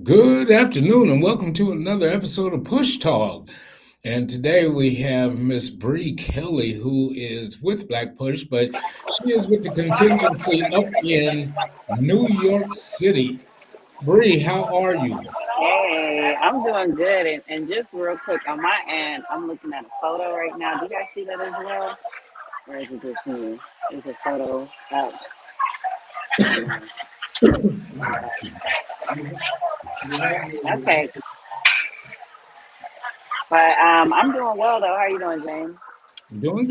Good afternoon and welcome to another episode of Push Talk. And today we have Miss Bree Kelly, who is with Black Push, but she is with the contingency up in New York City. Bree, how are you? Hey, I'm doing good. And just real quick, on my end, I'm looking at a photo right now. Do you guys see that as well? Or is it just me? Is a photo up? I know. Okay. But I'm doing well, though. How are you doing, James? Doing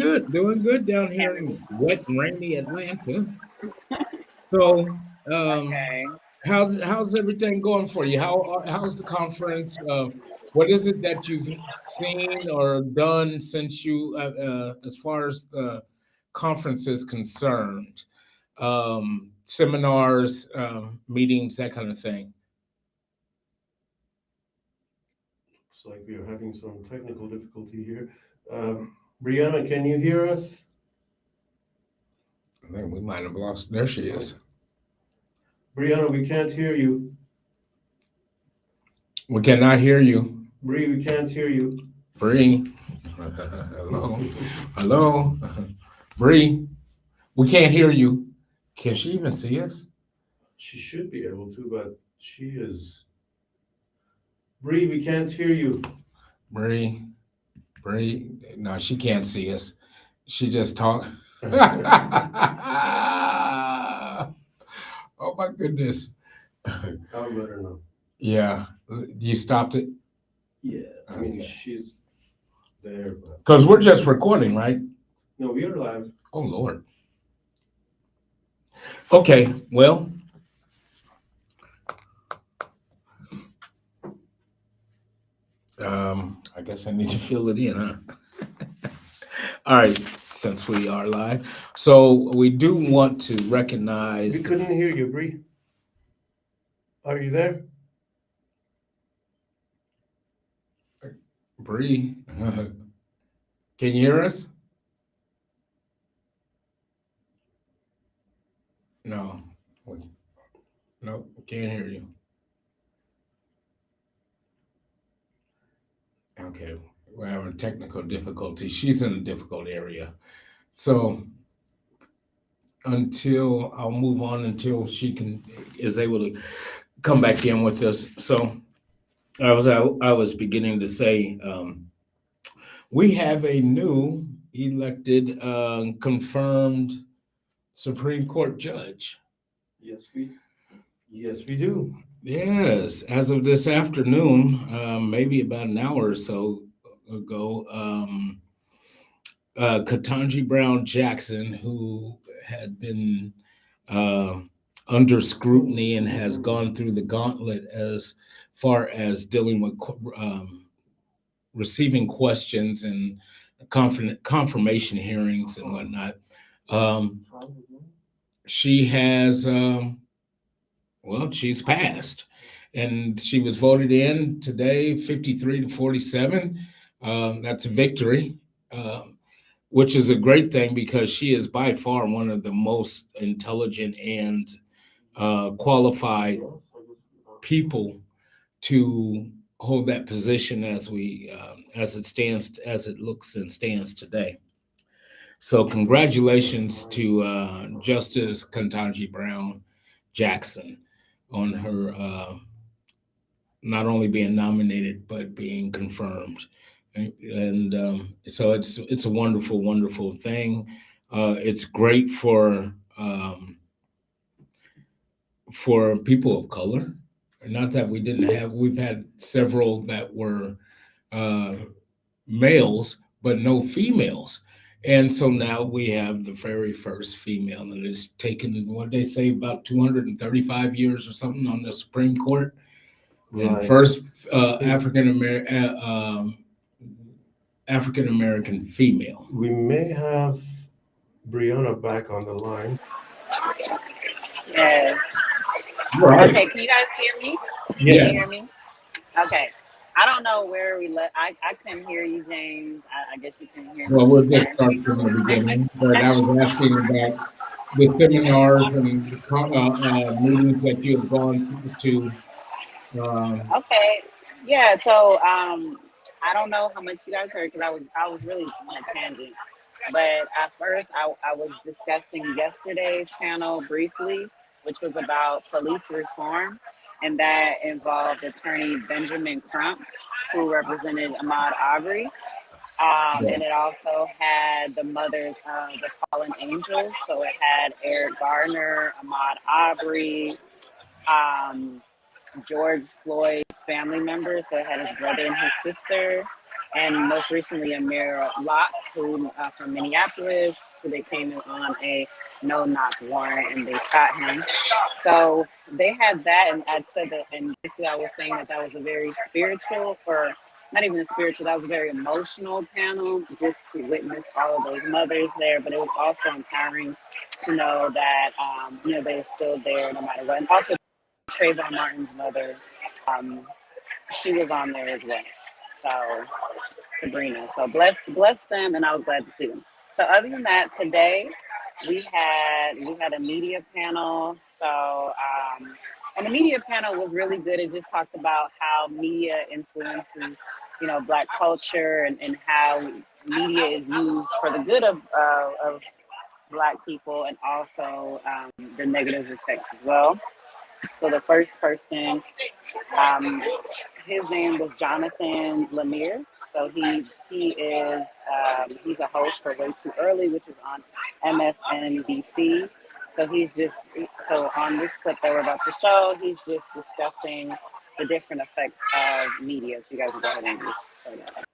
good down here in wet and rainy Atlanta. So, um, Okay. how's everything going for you? How's the conference? What is it that you've seen or done since as far as the conference is concerned? Seminars, meetings, that kind of thing. Looks like we are having some technical difficulty here. Brianna, can you hear us? I think we might have lost. There she is. Brianna, we can't hear you. We cannot hear you, Bree, we can't hear you. Bree. Hello, hello, Bree. We can't hear you. Can she even see us? She should be able to, but she is. Bree, we can't hear you. Bree, no, she can't see us. She just talk. Oh my goodness. I'll let her know. Yeah, you stopped it Yeah, I mean, Okay. she's there, but because we're just recording, right? no, we are live. Oh Lord. Okay, well, I guess I need to fill it in, huh? All right, since we are live, so we do want to We recognize. couldn't hear you, Bree. Are you there? Bree, can you hear us? No, we, no, can't hear you. Okay, we're having technical difficulties. She's in a difficult area, so until I'll move on until she can is able to come back in with us. So I was beginning to say we have a new elected confirmed Supreme Court judge. Yes, we do. Yes, as of this afternoon, maybe about an hour or so ago, Katanji Brown Jackson, who had been uh, under scrutiny and has gone through the gauntlet as far as dealing with receiving questions and confirmation hearings and whatnot. Um, she has, well, she's passed. And she was voted in today, 53 to 47. That's a victory. Which is a great thing because she is by far one of the most intelligent and qualified people to hold that position as it stands, as it looks and stands today. So congratulations to Justice Ketanji Brown Jackson on her not only being nominated but being confirmed. And so it's a wonderful, wonderful thing. It's great for people of color. Not that we didn't have, we've had several that were uh, males, but no females. And so now we have the very first female, and it's taken what they say about 235 years or something on the Supreme Court, and Right. first African American female. We may have Brianna back on the line. Yes. Right. Okay, can you guys hear me? Can you Yes. hear me? Okay. I don't know where we left. I couldn't hear you, James. I guess you couldn't hear me Well, we'll just either. start from the beginning. But I was asking about the seminars and meetings that you have gone to. Um, Okay. Yeah. So I don't know how much you guys heard because I was really on a tangent. But at first, I was discussing yesterday's panel briefly, which was about police reform, and that involved Attorney Benjamin Crump, who represented Ahmaud Arbery. yeah, And it also had the mothers of the fallen angels. So it had Eric Garner, Ahmaud Arbery, um, George Floyd's family members. So it had his brother and his sister, and most recently Amir Locke, who from Minneapolis, who they came in on a no-knock warrant and they shot him. So they had that, and I said that, and basically I was saying that that was a very spiritual, or not even a spiritual, that was a very emotional panel just to witness all of those mothers there. But it was also empowering to know that they're still there no matter what. And also Trayvon Martin's mother, um, she was on there as well. So Sabrina. So bless them, and I was glad to see them. So other than that, today we had a media panel. So and the media panel was really good. It just talked about how media influences, Black culture, and how media is used for the good of Black people, and also the negative effects as well. So the first person, um, his name was Jonathan Lemire. So he's a host for Way Too Early, which is on MSNBC. So so on this clip that we're about to show, he's just discussing the different effects of media. So you guys can go ahead and just show that.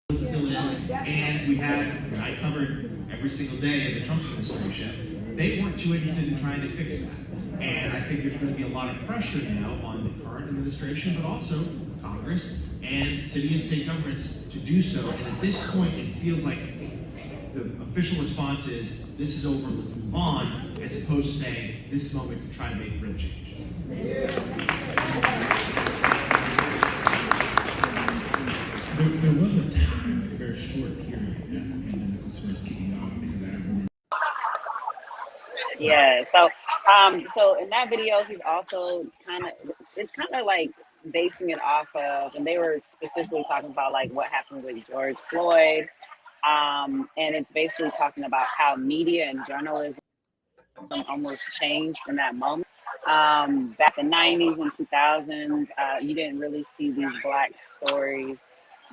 It still is, and I covered every single day of the Trump administration. They weren't too interested in trying to fix that. And I think there's going to be a lot of pressure now on the current administration, but also Congress and city and state governments to do so. And at this point, it feels like the official response is, this is over, let's move on, as opposed to saying, this is the moment to try to make real change. There was a time, like a very short period, after the pandemic was first kicking off, because I remember. Yeah. So in that video, he's also it's kind of like basing it off of, and they were specifically talking about like what happened with George Floyd. And it's basically talking about how media and journalism almost changed in that moment. Back in the 90s and 2000s, you didn't really see these Black stories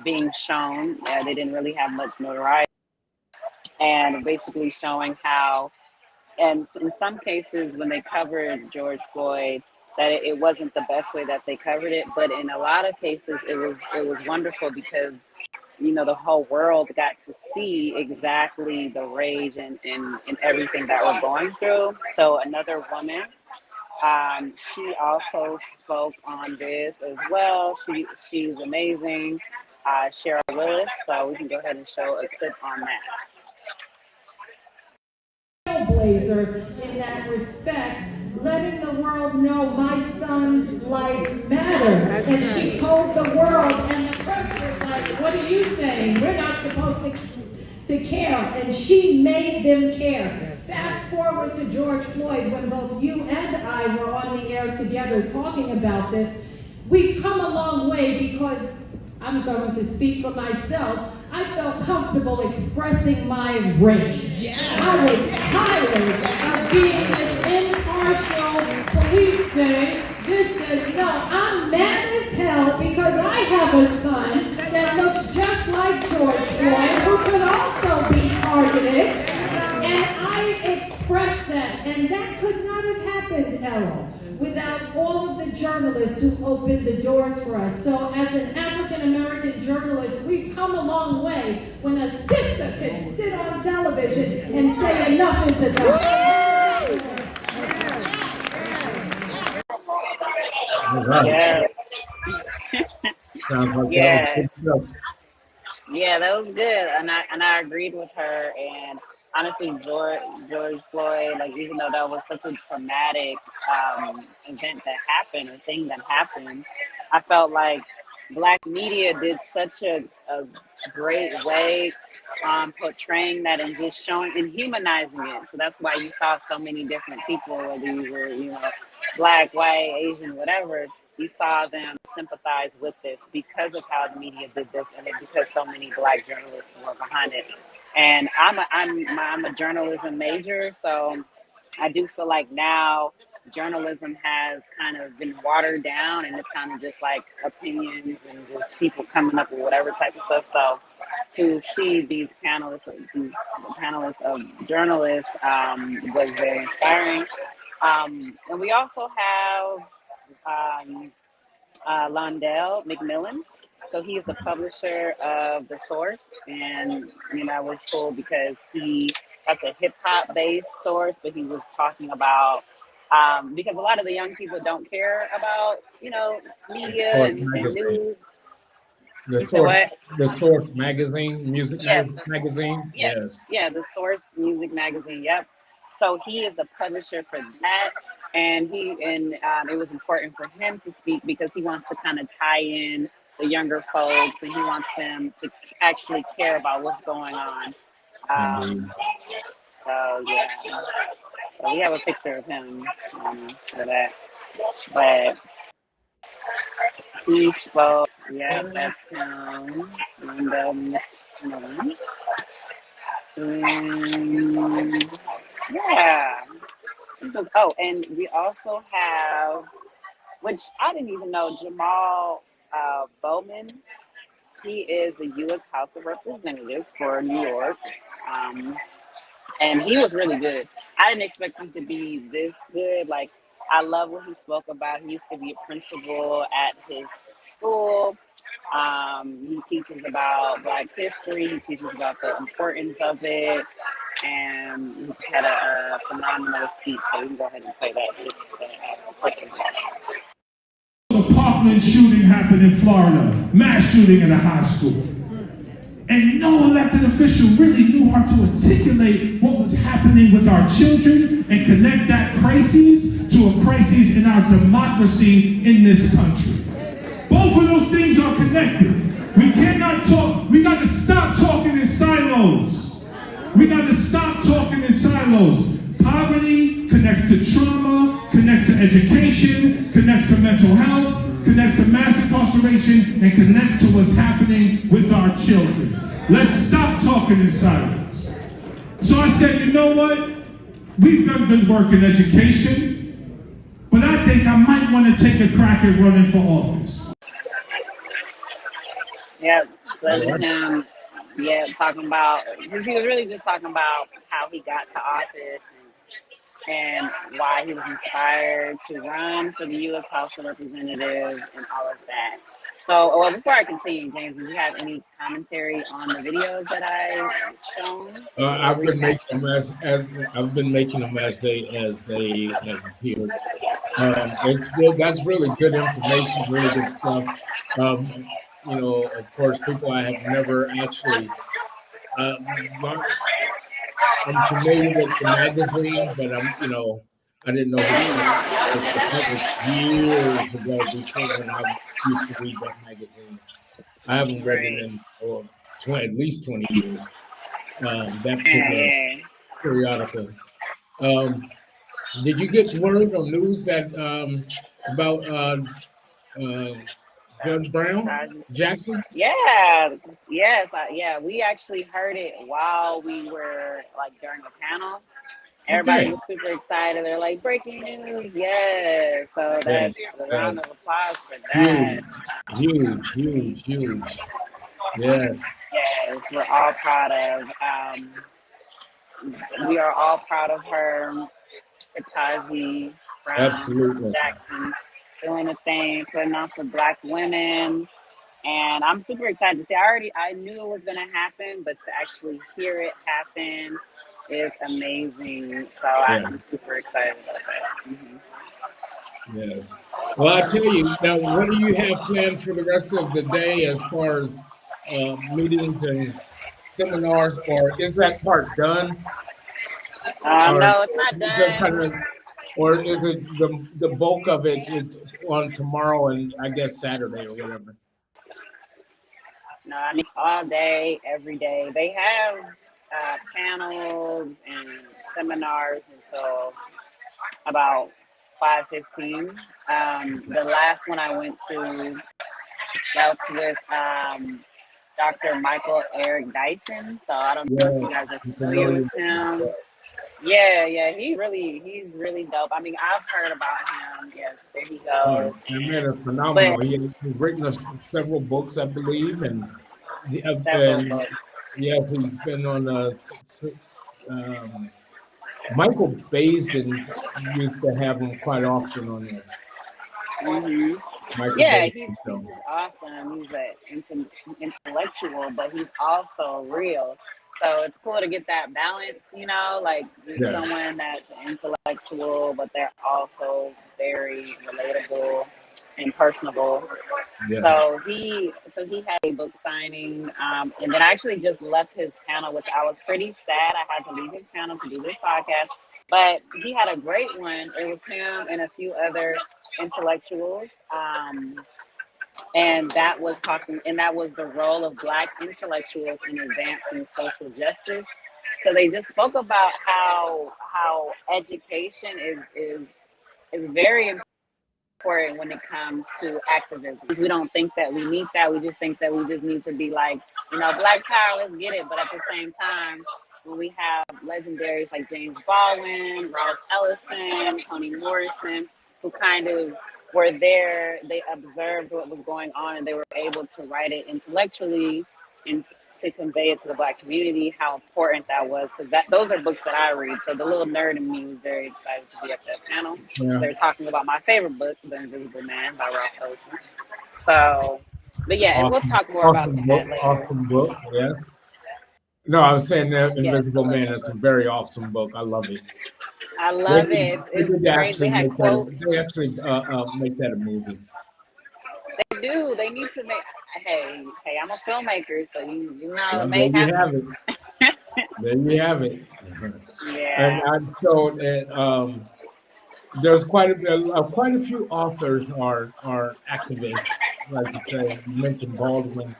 being shown. They didn't really have much notoriety, and basically showing how, and in some cases when they covered George Floyd, that it wasn't the best way that they covered it, but in a lot of cases it was wonderful because the whole world got to see exactly the rage and everything that we're going through. So another woman, she also spoke on this as well. She's amazing, Cheryl Lewis. So we can go ahead and show a clip on that. Trailblazer in that respect, letting the world know my son's life mattered. And she told the world, and the press was like, what are you saying? We're not supposed to care. And she made them care. Fast forward to George Floyd, when both you and I were on the air together talking about this. We've come a long way because I'm going to speak for myself. I felt comfortable expressing my rage. I was tired of being this impartial policing. This says, no, I'm mad as hell because I have a son that looks just like George Floyd, who could also be targeted. And I expressed that. And that could not have happened, Errol, without all of the journalists who opened the doors for us. So as an African-American journalist, we've come a long way when a sister can sit on television and say enough is enough. Yeah. sounds like Yeah. that was good stuff. Yeah, that was good, and I agreed with her, and honestly, George Floyd, like even though that was such a traumatic event that happened or thing that happened, I felt like Black media did such a great way portraying that and just showing and humanizing it. So that's why you saw so many different people, whether you were, Black, white, Asian, whatever. You saw them sympathize with this because of how the media did this, and because so many Black journalists were behind it. And I'm a journalism major, so I do feel like now journalism has kind of been watered down, and it's kind of just like opinions and just people coming up with whatever type of stuff. So to see these panelists of journalists was very inspiring. And we also have Londell McMillan. So he's the publisher of The Source, and that was cool because that's a hip hop based source, but he was talking about because a lot of the young people don't care about media and news. The You said Source, what? the Source magazine, music Yes, magazine. Yes. yeah, The Source Music Magazine. Yep. So he is the publisher for that, and it was important for him to speak because he wants to kind of tie in the younger folks, and he wants them to actually care about what's going on. Indeed. So yeah, so we have a picture of him for that, but he spoke. Yeah, that's him. And yeah. And we also have, which I didn't even know, Jamal Bowman. He is a U.S. House of Representatives for New York. And he was really good. I didn't expect him to be this good. Like, I love what he spoke about. He used to be a principal at his school. He teaches about Black history. He teaches about the importance of it. And he just had a phenomenal speech. So we can go ahead and play that. The Parkland shooting happened in Florida, mass shooting at a high school. And no elected official really knew how to articulate what was happening with our children and connect that crisis to a crisis in our democracy in this country. Both of those things are connected. We cannot talk, we got to stop talking in silos. We got to stop talking in silos. Poverty connects to trauma, connects to education, connects to mental health, connects to mass incarceration, and connects to what's happening with our children. Let's stop talking in silence. So I said, you know what? We've done good work in education, but I think I might want to take a crack at running for office. Yeah, so that was him, talking about, because he was really just talking about how he got to office and why he was inspired to run for the U.S. House of Representatives and all of that. So, well, before I continue, James, do you have any commentary on the videos that I've shown? I've been making them as they have appeared. It's good. That's really good information, really good stuff. Of course, people I have never actually. I'm familiar with the magazine, but I didn't know that was years ago before when I used to read that magazine. I haven't read it in at least 20 years. That particular periodical. Did you get word or news that about Judge Brown Jackson? Yeah, yes, we actually heard it while we were during the panel. Everybody was super excited. They're like, breaking news, yes. So that's a round of applause for that. Huge. Yes. Yes, we are all proud of her, Kataji Brown Jackson, doing a thing, putting on for Black women. And I'm super excited to see. I knew it was going to happen, but to actually hear it happen is amazing. So I'm super excited about that. Mm-hmm. Yes. Well, I tell you, now, what do you have planned for the rest of the day as far as meetings and seminars, or is that part done? Or No, it's not is there kind done. of, or is it the bulk of it is on tomorrow and I guess Saturday or whatever? No, I mean, it's all day, every day. They have panels and seminars until about 5:15. The last one I went to, that's with Dr. Michael Eric Dyson. So I don't know if Yeah, you guys are I'm familiar familiar with with it. him. Yeah, he's really dope. I mean, I've heard about him. Yes, there he Oh, goes. that man And is phenomenal. but He's written several books, I believe, several and books. yes, he's been on um, Michael Baisden used to have him quite often on there. hmm Michael Yeah, Baisden he's show. awesome. He's intellectual, but he's also real. So it's cool to get that balance, like Yes, someone that's intellectual, but they're also very relatable and personable. yes. So he had a book signing, and then I actually just left his panel, which I was pretty sad. I had to leave his panel to do this podcast, but he had a great one. It was him and a few other intellectuals, and that was the role of Black intellectuals in advancing social justice. So they just spoke about how education is very important when it comes to activism. We don't think that we need that. We just think that we just need to be like, Black power, let's get it. But at the same time, when we have legendaries like James Baldwin, Ralph Ellison, Toni Morrison, who kind of were there, they observed what was going on and they were able to write it intellectually and to convey it to the Black community, how important that was, because those are books that I read. So the little nerd in me was very excited to be at that panel. Yeah. They're talking about my favorite book, The Invisible Man by Ralph Ellison. So, but yeah, and we'll Awesome, talk more about awesome book, that later. awesome book. Yes. No, I was saying that Yes, I Invisible love Man that is a book. very awesome book. I love it. I They love did, it. they It's did great. They actually had make that. quotes. They actually make that a movie. They do. They need to make. Hey, I'm a filmmaker, so you know it Well, there may you have happen. it. There you have it. And Yeah. I showed and there's quite a few authors are activists, like you say. You mentioned Baldwin,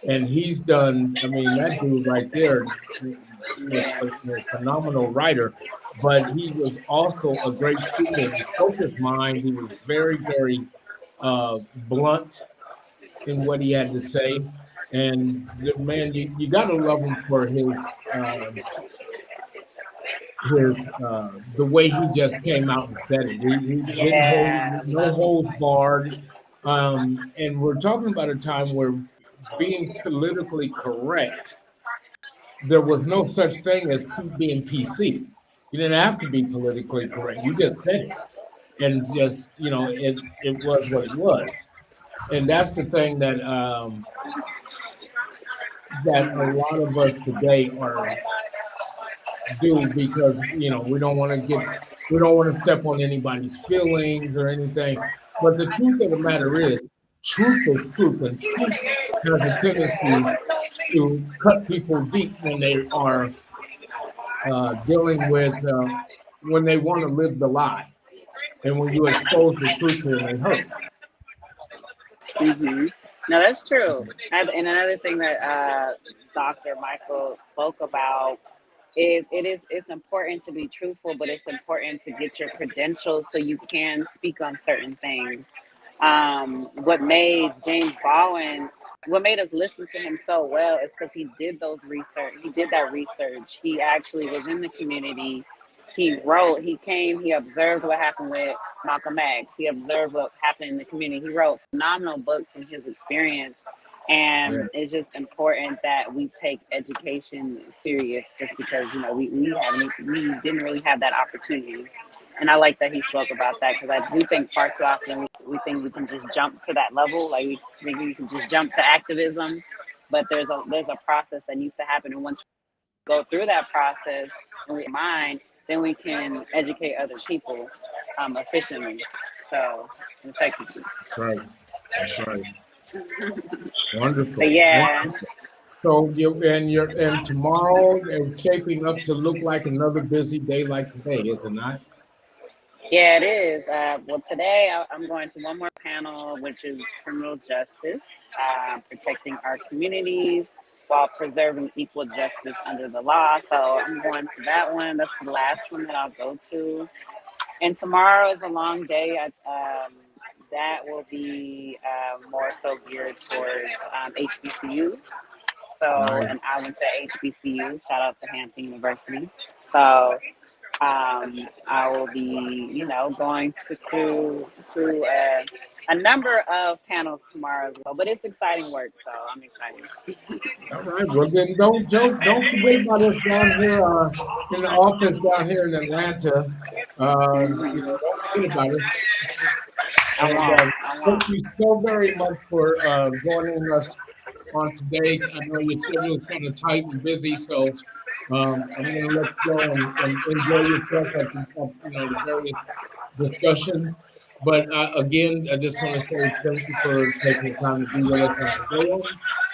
and he's done. I mean, that dude right there is Yeah. a phenomenal writer, but he was also a great speaker. He spoke his mind. He was very, very blunt in what he had to say, and the man, you got to love him for the way he just came out and said it. He didn't hold Yeah. no Love it. holds barred. And we're talking about a time where being politically correct, there was no such thing as being PC. You didn't have to be politically correct. You just said it, and just it was what it was. And that's the thing that a lot of us today are do, because we don't want to step on anybody's feelings or anything. But the truth of the matter is, truth is truth, and truth has a tendency to cut people deep when they are dealing with when they want to live the lie, and when you expose the truth to them, it hurts. hmm No, that's true. And another thing that Dr. Michael spoke about is it's important to be truthful, but it's important to get your credentials so you can speak on certain things. What made James Baldwin, what made us listen to him so well is because he did those research. He did that research. He actually was in the community. He wrote. He came. He observed what happened with Malcolm X. He observed what happened in the community. He wrote phenomenal books from his experience. Yeah, And it's just important that we take education serious, just because we didn't really have that opportunity. And I like that he spoke about that, because I do think far too often we think we can just jump to that level, like we think we can just jump to activism, but there's a process that needs to happen, and once we go through that process and we mind, then we can educate other people efficiently, so effectively. right. That's right. But Wonderful. yeah, Wonderful. So and tomorrow is shaping up to look like another busy day like today, is it not? Yeah, it is. Well, today I'm going to one more panel, which is criminal justice, protecting our communities while preserving equal justice under the law. So I'm going to that one. That's the last one that I'll go to. And tomorrow is a long day. That will be more so geared towards HBCUs. So, Nice. and I went to HBCU. Shout out to Hampton University. So, I will be, going to a number of panels tomorrow as well. But it's exciting work, so I'm excited. All right. Well, then don't forget about us down here in the office down here in Atlanta. Mhm. Don't forget about us. I And won't. I thank won't. you so very much for joining us on today. I know your schedule is kind of tight and busy, so I'm going to let you go and enjoy yourself at the various discussions. But again, I just want to say thank you for taking the time to be with us on today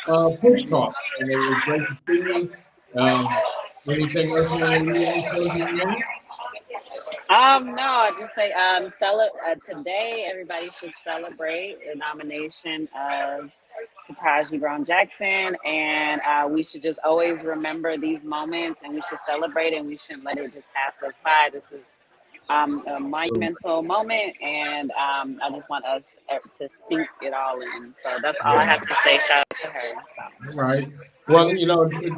on Push Talk, and it was great to see you. Anything else you want to leave any closing remarks? No, I just say today everybody should celebrate the nomination of Ketanji Brown Jackson, and we should just always remember these moments, and we should celebrate, and we shouldn't let it just pass us by. This is a monumental moment, and I just want us to sink it all in. So that's all I Yeah. have to say. Shout out to her. All right. Well,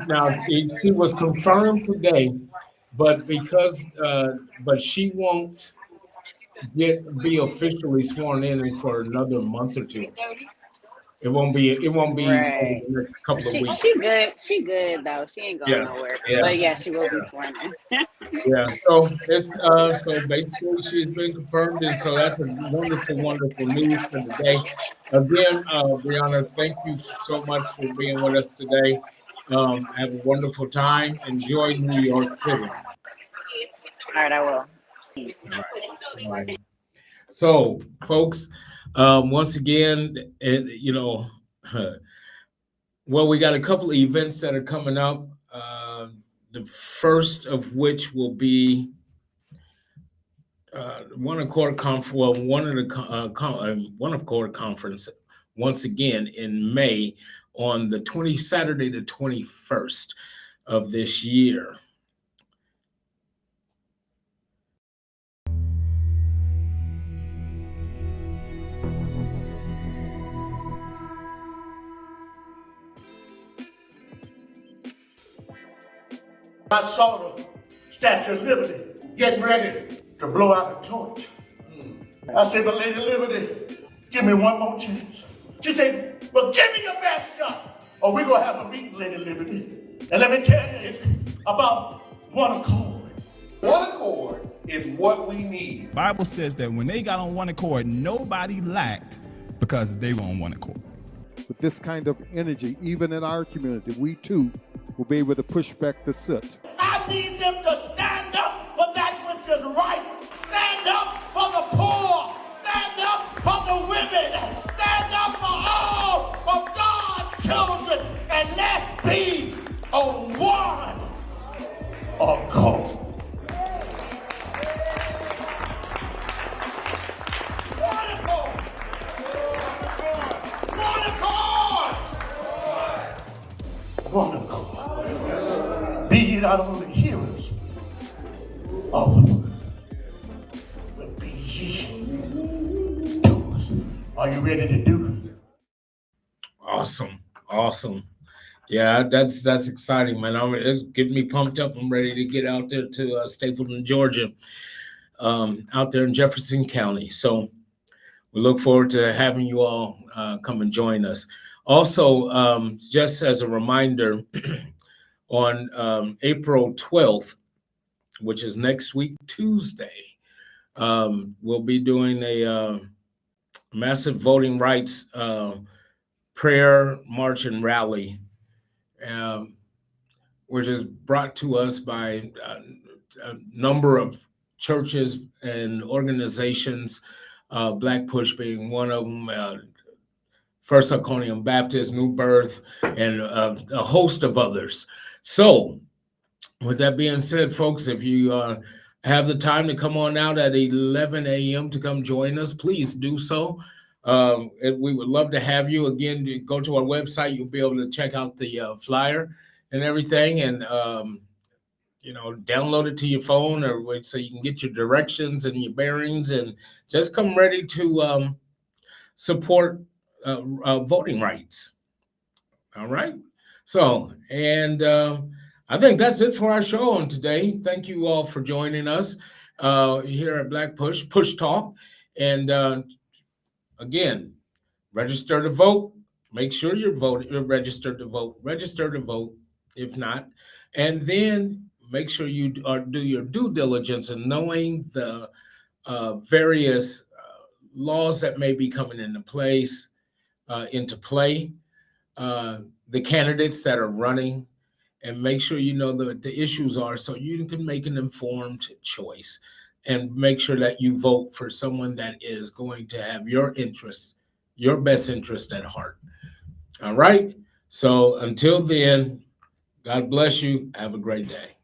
now she was confirmed today, but but she won't be officially sworn in for another month or two. It won't be over Right. the next couple of She weeks. she good. She good though. She ain't going Yeah, nowhere. yeah, But yeah, she will be yeah, sworn in. yeah. So basically she's been confirmed, and so that's a wonderful, wonderful news for today. Again, Brianna, thank you so much for being with us today. Have a wonderful time. Enjoy New York City. All right, I will. Peace. All right. So, folks, once again, well, we got a couple of events that are coming up. The first of which will be One Accord Conference. Well, One Accord Conference once again in May on the Saturday the 21st of this year. I saw the Statue of Liberty getting ready to blow out a torch. I said, but Lady Liberty, give me one more chance. She said, well, give me your best shot, or we're going to have a meeting, Lady Liberty. And let me tell you, it's about one accord. One accord is what we need. Bible says that when they got on one accord, nobody lacked because they were on one accord. With this kind of energy, even in our community, we too will be able to push back the soot. I need them to stand up for that which is right. Stand up for the poor. Stand up for the women. Stand up for all of God's children. And let's be on one accord. One accord. One accord. Be ye not only hearers of the word, but be ye doers. Are you ready to do? Awesome. Yeah, that's exciting, man. It's getting me pumped up. I'm ready to get out there to Stapleton, Georgia, out there in Jefferson County. So we look forward to having you all come and join us. Also, just as a reminder, on April 12th, which is next week, Tuesday, we'll be doing a massive voting rights prayer, march, and rally, which is brought to us by a number of churches and organizations, Black Push being one of them, First Iconium Baptist, New Birth, and a host of others. So, with that being said, folks, if you have the time to come on out at 11 a.m. to come join us, please do so. We would love to have you. Again, go to our website. You'll be able to check out the flyer and everything, and download it to your phone, or so you can get your directions and your bearings, and just come ready to support voting rights. All right. So, and I think that's it for our show on today. Thank you all for joining us here at Black Push Talk. And again, register to vote. Make sure you're registered to vote. Register to vote, if not. And then make sure you do your due diligence in knowing the various laws that may be coming into play, the candidates that are running, and make sure you know the issues are, so you can make an informed choice, and make sure that you vote for someone that is going to have your best interest at heart. All right. So until then, God bless you. Have a great day.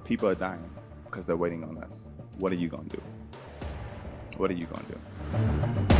People are dying because they're waiting on us. What are you gonna do? What are you gonna do?